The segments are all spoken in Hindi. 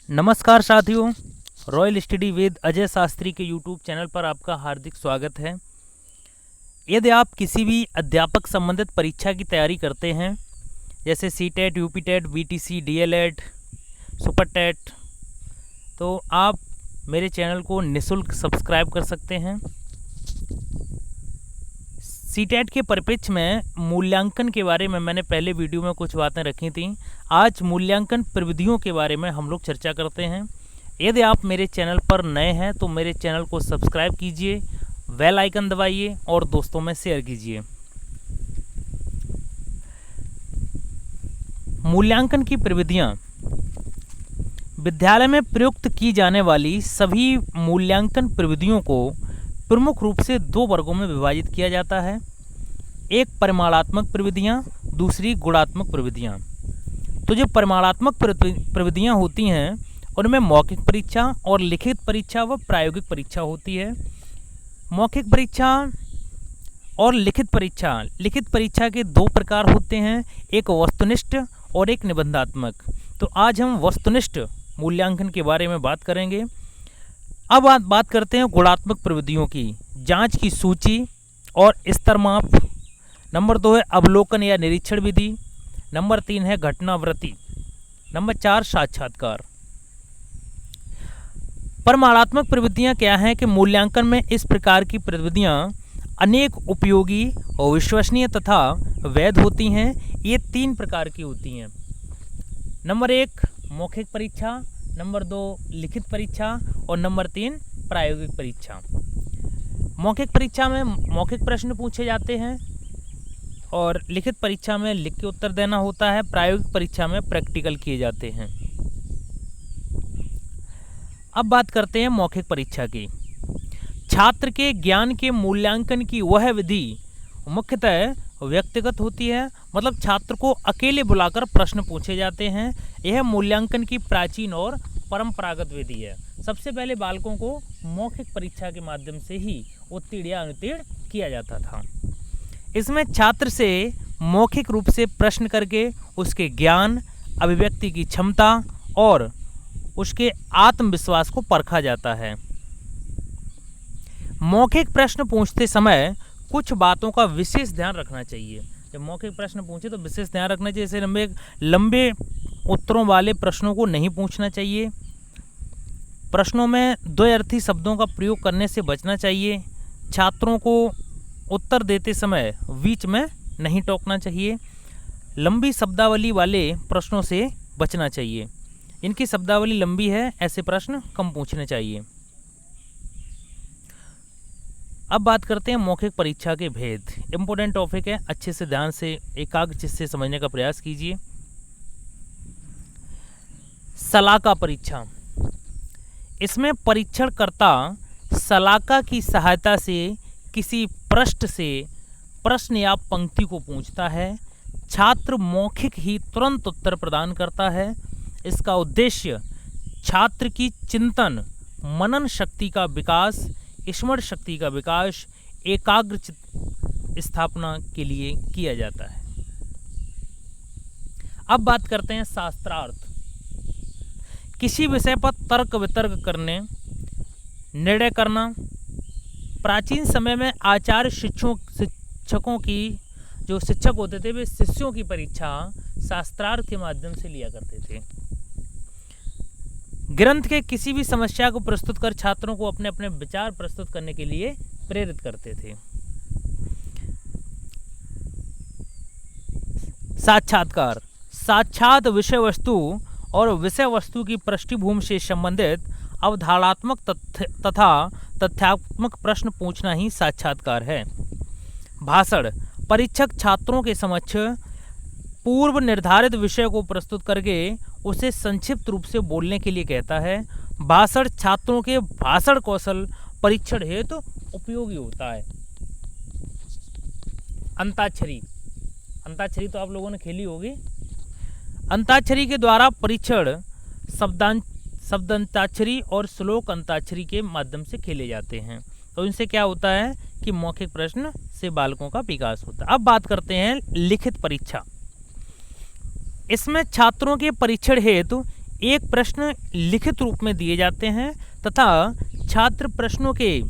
नमस्कार साथियों, royal study with Ajay Shastri के यूट्यूब चैनल पर आपका हार्दिक स्वागत है। यदि आप किसी भी अध्यापक संबंधित परीक्षा की तैयारी करते हैं जैसे CTET, UPTET, BTC, DElEd, super TET, तो आप मेरे चैनल को निःशुल्क सब्सक्राइब कर सकते हैं। सीटेट के परिप्रेक्ष्य में मूल्यांकन के बारे में मैंने पहले वीडियो में कुछ बातें रखी थी। आज मूल्यांकन प्रविधियों के बारे में हम लोग चर्चा करते हैं। यदि आप मेरे चैनल पर नए हैं तो मेरे चैनल को सब्सक्राइब कीजिए, बेल आइकन दबाइए और दोस्तों में शेयर कीजिए। मूल्यांकन की प्रविधियाँ। विद्यालय में प्रयुक्त की जाने वाली सभी मूल्यांकन प्रविधियों को प्रमुख रूप से दो वर्गों में विभाजित किया जाता है। एक परिमाणात्मक प्रविधियाँ, दूसरी गुणात्मक प्रविधियाँ। तो जो परिमाणात्मक प्रविधियाँ होती हैं उनमें मौखिक परीक्षा और लिखित परीक्षा व प्रायोगिक परीक्षा होती है। मौखिक परीक्षा और लिखित परीक्षा के दो प्रकार होते हैं, एक वस्तुनिष्ठ और एक निबंधात्मक। तो आज हम वस्तुनिष्ठ मूल्यांकन के बारे में बात करेंगे। अब बात करते हैं गुणात्मक प्रविधियों की। जांच की सूची और स्तर माप। नंबर 2 है अवलोकन या निरीक्षण विधि। नंबर 3 है घटनावृत्ति। नंबर 4 साक्षात्कार। परिमाणात्मक प्रविधियां क्या हैं कि मूल्यांकन में इस प्रकार की प्रविधियां अनेक उपयोगी और विश्वसनीय तथा वैध होती हैं। ये 3 प्रकार की होती हैं। नंबर 1 मौखिक परीक्षा, नंबर 2 लिखित परीक्षा और नंबर 3 प्रायोगिक परीक्षा। मौखिक परीक्षा में मौखिक प्रश्न पूछे जाते हैं और लिखित परीक्षा में लिख के उत्तर देना होता है। प्रायोगिक परीक्षा में प्रैक्टिकल किए जाते हैं। अब बात करते हैं मौखिक परीक्षा की। छात्र के ज्ञान के मूल्यांकन की वह विधि मुख्यतः व्यक्तिगत होती है, मतलब छात्र को अकेले बुलाकर प्रश्न पूछे जाते हैं। यह मूल्यांकन की प्राचीन और परंपरागत विधि है। सबसे पहले बालकों को मौखिक परीक्षा के माध्यम से ही उत्तीर्ण या अनुत्तीर्ण किया जाता था। इसमें छात्र से मौखिक रूप से प्रश्न करके उसके ज्ञान, अभिव्यक्ति की क्षमता और उसके आत्मविश्वास को परखा जाता है। मौखिक प्रश्न पूछते समय कुछ बातों का विशेष ध्यान रखना चाहिए। जब मौखिक प्रश्न पूछे तो विशेष ध्यान रखना चाहिए। जैसे लंबे उत्तरों वाले प्रश्नों को नहीं पूछना चाहिए। प्रश्नों में द्वयर्थी शब्दों का प्रयोग करने से बचना चाहिए। छात्रों को उत्तर देते समय बीच में नहीं टोकना चाहिए। लंबी शब्दावली वाले प्रश्नों से बचना चाहिए। इनकी शब्दावली लंबी है, ऐसे प्रश्न कम पूछने चाहिए। अब बात करते हैं मौखिक परीक्षा के भेद। इंपॉर्टेंट टॉपिक है, अच्छे से ध्यान से एकाग्र से समझने का प्रयास कीजिए। शलाका परीक्षा। इसमें परीक्षणकर्ता शलाका की सहायता से किसी पृष्ठ से प्रश्न या पंक्ति को पूछता है। छात्र मौखिक ही तुरंत उत्तर प्रदान करता है। इसका उद्देश्य छात्र की चिंतन, मनन शक्ति का विकास, स्मरण शक्ति का विकास, एकाग्र स्थापना के लिए किया जाता है। अब बात करते हैं शास्त्रार्थ। किसी विषय पर तर्क वितर्क करने, निर्णय करना। प्राचीन समय में आचार्य शिक्षकों की जो शिक्षक होते थे वे शिष्यों की परीक्षा शास्त्रार्थ के माध्यम से लिया करते थे। ग्रंथ के किसी भी समस्या को प्रस्तुत कर छात्रों को अपने अपने विचार प्रस्तुत करने के लिए प्रेरित करते थे। साक्षात्कार। साक्षात विषय वस्तु और विषय वस्तु की पृष्ठभूमि से संबंधित अवधारणात्मक तथा तथ्यात्मक प्रश्न पूछना ही साक्षात्कार है। भाषण। परीक्षक छात्रों के समक्ष पूर्व निर्धारित विषय को प्रस्तुत करके उसे संक्षिप्त रूप से बोलने के लिए कहता है। भाषण छात्रों के भाषण कौशल परीक्षण हेतु उपयोगी होता है। अंताक्षरी। अंताक्षरी तो आप लोगों ने खेली होगी। अंताक्षरी के द्वारा परीक्षण शब्दांताक्षरी और श्लोक अंताक्षरी के माध्यम से खेले जाते हैं। तो इनसे क्या होता है कि मौखिक प्रश्न से बालकों का विकास होता है। अब बात करते हैं लिखित परीक्षा। इसमें छात्रों के परीक्षण हेतु एक प्रश्न लिखित रूप में दिए जाते हैं तथा छात्र प्रश्नों के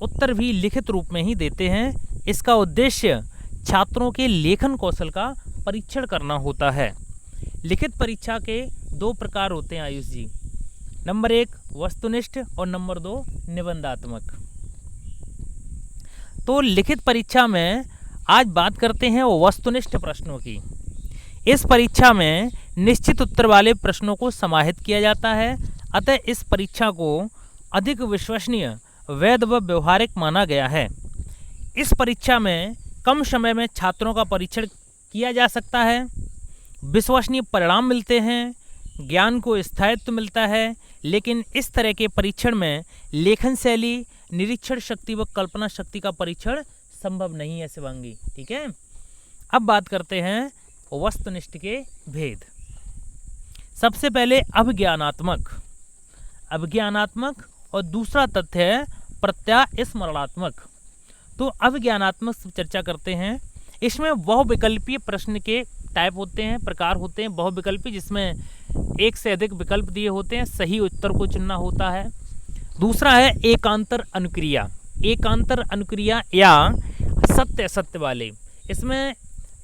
उत्तर भी लिखित रूप में ही देते हैं। इसका उद्देश्य छात्रों के लेखन कौशल का परीक्षण करना होता है। लिखित परीक्षा के दो प्रकार होते हैं आयुष जी, नंबर 1 वस्तुनिष्ठ और नंबर 2 निबंधात्मक। तो लिखित परीक्षा में आज बात करते हैं वस्तुनिष्ठ प्रश्नों की। इस परीक्षा में निश्चित उत्तर वाले प्रश्नों को समाहित किया जाता है, अतः इस परीक्षा को अधिक विश्वसनीय, वैध व व्यवहारिक माना गया है। इस परीक्षा में कम समय में छात्रों का परीक्षण किया जा सकता है, विश्वसनीय परिणाम मिलते हैं, ज्ञान को स्थायित्व मिलता है, लेकिन इस तरह के परीक्षण में लेखन शैली, निरीक्षण शक्ति व कल्पना शक्ति का परीक्षण संभव नहीं है शिवांगी। ठीक है, अब बात करते हैं वस्तुनिष्ठ के भेद। सबसे पहले अभिज्ञानात्मक और दूसरा तथ्य है प्रत्यास्मरणात्मक। तो अभिज्ञानात्मक से चर्चा करते हैं। इसमें बहुविकल्पीय प्रश्न के टाइप होते हैं, प्रकार होते हैं बहुविकल्पी, जिसमें एक से अधिक विकल्प दिए होते हैं, सही उत्तर को चुनना होता है। दूसरा है एकांतर अनुक्रिया या सत्य असत्य वाले। इसमें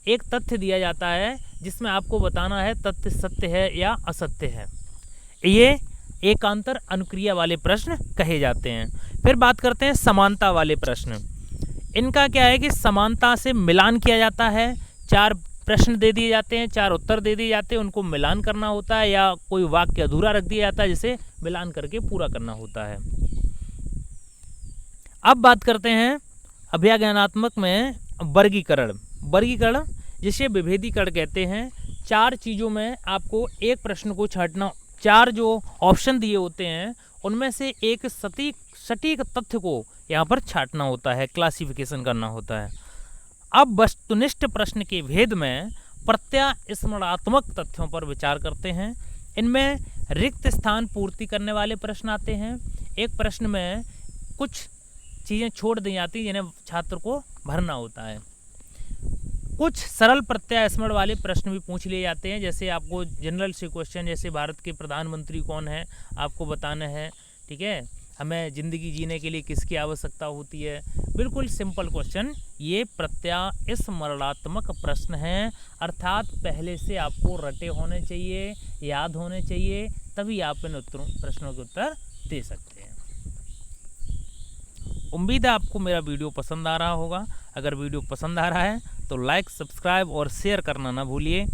एक तथ्य दिया जाता है जिसमें आपको बताना है तथ्य सत्य है या असत्य है। ये एकांतर अनुक्रिया वाले प्रश्न कहे जाते हैं। फिर बात करते हैं समानता वाले प्रश्न। इनका क्या है कि समानता से मिलान किया जाता है। 4 प्रश्न दे दिए जाते हैं, 4 उत्तर दे दिए जाते हैं, उनको मिलान करना होता है या कोई वाक्य अधूरा रख दिया जाता है जिसे मिलान करके पूरा करना होता है। अब बात करते हैं अभिज्ञानात्मक में वर्गीकरण जिसे विभेदीकरण कहते हैं। 4 चीज़ों में आपको एक प्रश्न को छांटना, 4 जो ऑप्शन दिए होते हैं उनमें से एक सटीक तथ्य को यहाँ पर छांटना होता है, क्लासिफिकेशन करना होता है। अब वस्तुनिष्ठ प्रश्न के भेद में प्रत्यास्मरणात्मक तथ्यों पर विचार करते हैं। इनमें रिक्त स्थान पूर्ति करने वाले प्रश्न आते हैं। एक प्रश्न में कुछ चीज़ें छोड़ दी जाती हैं जिन्हें छात्र को भरना होता है। कुछ सरल प्रत्यास्मरण वाले प्रश्न भी पूछ लिए जाते हैं, जैसे आपको जनरल से क्वेश्चन, जैसे भारत के प्रधानमंत्री कौन है आपको बताना है। ठीक है, हमें ज़िंदगी जीने के लिए किसकी आवश्यकता होती है, बिल्कुल सिंपल क्वेश्चन। ये प्रत्यास्मरणात्मक प्रश्न हैं, अर्थात पहले से आपको रटे होने चाहिए, याद होने चाहिए, तभी आप इन प्रश्नों के उत्तर दे सकते हैं। उम्मीद है आपको मेरा वीडियो पसंद आ रहा होगा। अगर वीडियो पसंद आ रहा है तो लाइक, सब्सक्राइब और शेयर करना ना भूलिए,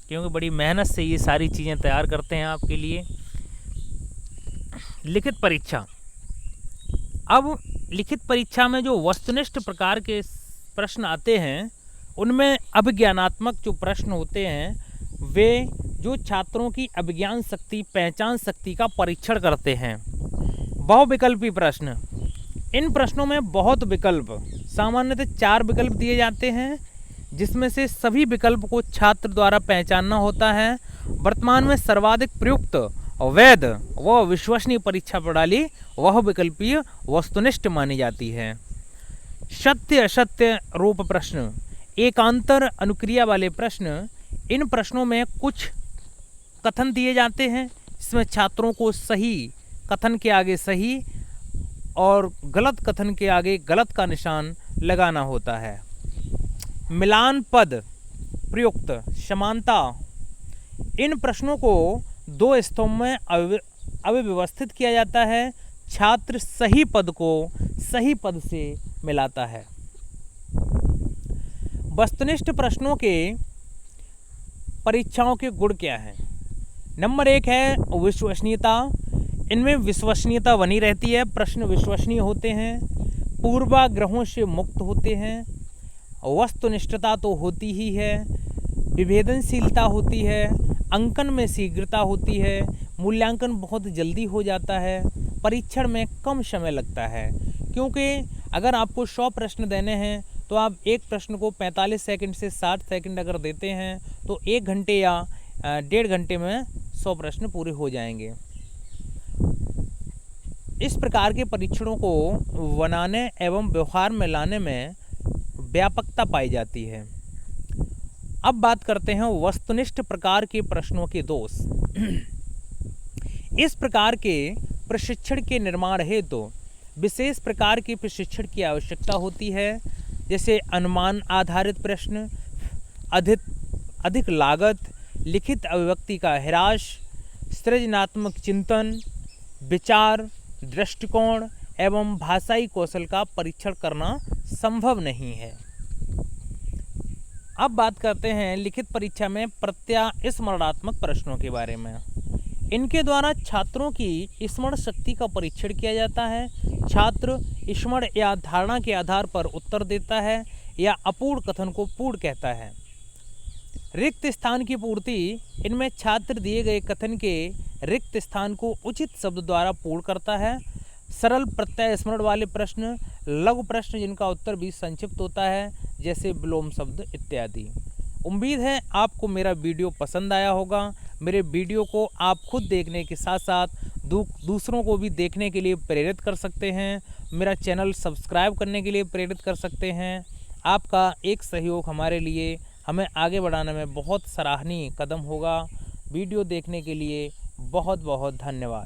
क्योंकि बड़ी मेहनत से ये सारी चीज़ें तैयार करते हैं आपके लिए। लिखित परीक्षा। अब लिखित परीक्षा में जो वस्तुनिष्ठ प्रकार के प्रश्न आते हैं उनमें अभिज्ञानात्मक जो प्रश्न होते हैं वे जो छात्रों की अभिज्ञान शक्ति, पहचान शक्ति का परीक्षण करते हैं। बहुविकल्पी प्रश्न, इन प्रश्नों में बहुत विकल्प, सामान्यतः 4 विकल्प दिए जाते हैं, जिसमें से सभी विकल्प को छात्र द्वारा पहचानना होता है। वर्तमान में सर्वाधिक प्रयुक्त, वैध व विश्वसनीय परीक्षा प्रणाली वह विकल्पीय वस्तुनिष्ठ मानी जाती है। सत्य असत्य रूप प्रश्न, एकांतर अनुक्रिया वाले प्रश्न, इन प्रश्नों में कुछ कथन दिए जाते हैं, इसमें छात्रों को सही कथन के आगे सही और गलत कथन के आगे गलत का निशान लगाना होता है। मिलान पद प्रयुक्त, समानता, इन प्रश्नों को 2 स्तंभ में अव्यवस्थित किया जाता है। छात्र सही पद को सही पद से मिलाता है। वस्तुनिष्ठ प्रश्नों के परीक्षाओं के गुण क्या हैं? नंबर 1 है विश्वसनीयता। इनमें विश्वसनीयता बनी रहती है, प्रश्न विश्वसनीय होते हैं, पूर्वाग्रहों से मुक्त होते हैं, वस्तुनिष्ठता तो होती ही है, विभेदनशीलता होती है, अंकन में शीघ्रता होती है, मूल्यांकन बहुत जल्दी हो जाता है, परीक्षण में कम समय लगता है। क्योंकि अगर आपको 100 प्रश्न देने हैं तो आप एक प्रश्न को 45 सेकंड से 60 सेकंड अगर देते हैं तो 1 घंटे या 1.5 घंटे में 100 प्रश्न पूरे हो जाएंगे। इस प्रकार के परीक्षणों को बनाने एवं व्यवहार में लाने में व्यापकता पाई जाती है। अब बात करते हैं वस्तुनिष्ठ प्रकार के प्रश्नों के दोष। इस प्रकार के प्रशिक्षण के निर्माण हेतु विशेष प्रकार के प्रशिक्षण की आवश्यकता होती है, जैसे अनुमान आधारित प्रश्न, अधिक लागत, लिखित अभिव्यक्ति का ह्रास, सृजनात्मक चिंतन, विचार, दृष्टिकोण एवं भाषाई कौशल का परीक्षण करना संभव नहीं है। अब बात करते हैं लिखित परीक्षा में प्रत्यास्मरणात्मक प्रश्नों के बारे में। इनके द्वारा छात्रों की स्मरण शक्ति का परीक्षण किया जाता है। छात्र स्मरण या धारणा के आधार पर उत्तर देता है या अपूर्ण कथन को पूर्ण कहता है। रिक्त स्थान की पूर्ति, इनमें छात्र दिए गए कथन के रिक्त स्थान को उचित शब्द द्वारा पूर्ण करता है। सरल प्रत्यय स्मरण वाले प्रश्न, लघु प्रश्न जिनका उत्तर भी संक्षिप्त होता है, जैसे विलोम शब्द इत्यादि। उम्मीद है आपको मेरा वीडियो पसंद आया होगा। मेरे वीडियो को आप खुद देखने के साथ साथ दूसरों को भी देखने के लिए प्रेरित कर सकते हैं। मेरा चैनल सब्सक्राइब करने के लिए प्रेरित कर सकते हैं। आपका एक सहयोग हमारे लिए हमें आगे बढ़ाने में बहुत सराहनीय कदम होगा। वीडियो देखने के लिए बहुत बहुत धन्यवाद।